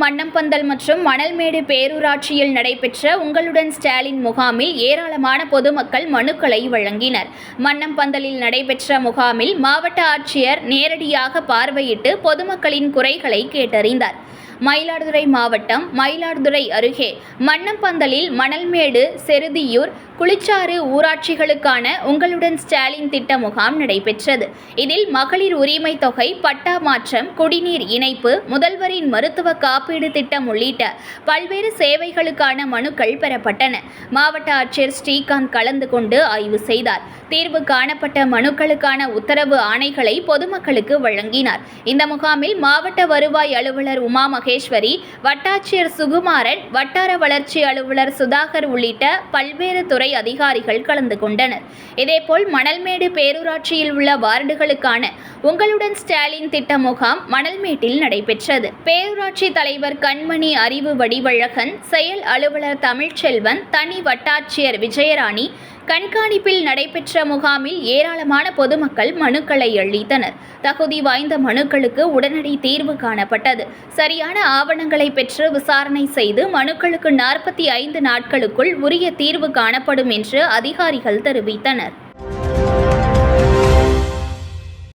மன்னம்பந்தல் மற்றும் மணல்மேடு பேரூராட்சியில் நடைபெற்ற உங்களுடன் ஸ்டாலின் முகாமில் ஏராளமான பொதுமக்கள் மனுக்களை வழங்கினர். மன்னம்பந்தலில் நடைபெற்ற முகாமில் மாவட்ட ஆட்சியர் நேரடியாக பார்வையிட்டு பொதுமக்களின் குறைகளை கேட்டறிந்தார். மயிலாடுதுறை மாவட்டம் மயிலாடுதுறை அருகே மன்னம்பந்தலில் மணல்மேடு, செருதியூர், குளிச்சாறு ஊராட்சிகளுக்கான உங்களுடன் ஸ்டாலின் திட்ட முகாம் நடைபெற்றது. இதில் மகளிர் உரிமை தொகை, பட்டா மாற்றம், குடிநீர் இணைப்பு, முதல்வரின் மருத்துவ காப்பீடு திட்டம் உள்ளிட்ட பல்வேறு சேவைகளுக்கான மனுக்கள் பெறப்பட்டன. மாவட்ட ஆட்சியர் ஸ்ரீகாந்த் கலந்து கொண்டு ஆய்வு செய்தார். தீர்வு காணப்பட்ட மனுக்களுக்கான உத்தரவு ஆணைகளை பொதுமக்களுக்கு வழங்கினார். இந்த முகாமில் மாவட்ட வருவாய் அலுவலர் உமா மகேஸ்வரி, வட்டாட்சியர் சுகுமாரன், வட்டார வளர்ச்சி அலுவலர் சுதாகர் உள்ளிட்ட பல்வேறு துறை அதிகாரிகள் கலந்து கொண்டனர். இதேபோல் மணல்மேடு பேரூராட்சியில் உள்ள வார்டுகளுக்கான உங்களுடன் ஸ்டாலின் திட்ட முகாம் மணல்மேட்டில் நடைபெற்றது. பேரூராட்சி தலைவர் கண்மணி அறிவு வடிவழகன், செயல் அலுவலர் தமிழ்ச்செல்வன், தனி வட்டாட்சியர் விஜயராணி கண்காணிப்பில் நடைபெற்ற முகாமில் ஏராளமான பொதுமக்கள் மனுக்களை அளித்தனர். தகுதி வாய்ந்த மனுக்களுக்கு உடனடி தீர்வு காணப்பட்டது. சரியான ஆவணங்களை பெற்று விசாரணை செய்து மனுக்களுக்கு 45 நாட்களுக்குள் உரிய தீர்வு காணப்படும் என்று அதிகாரிகள் தெரிவித்தனர்.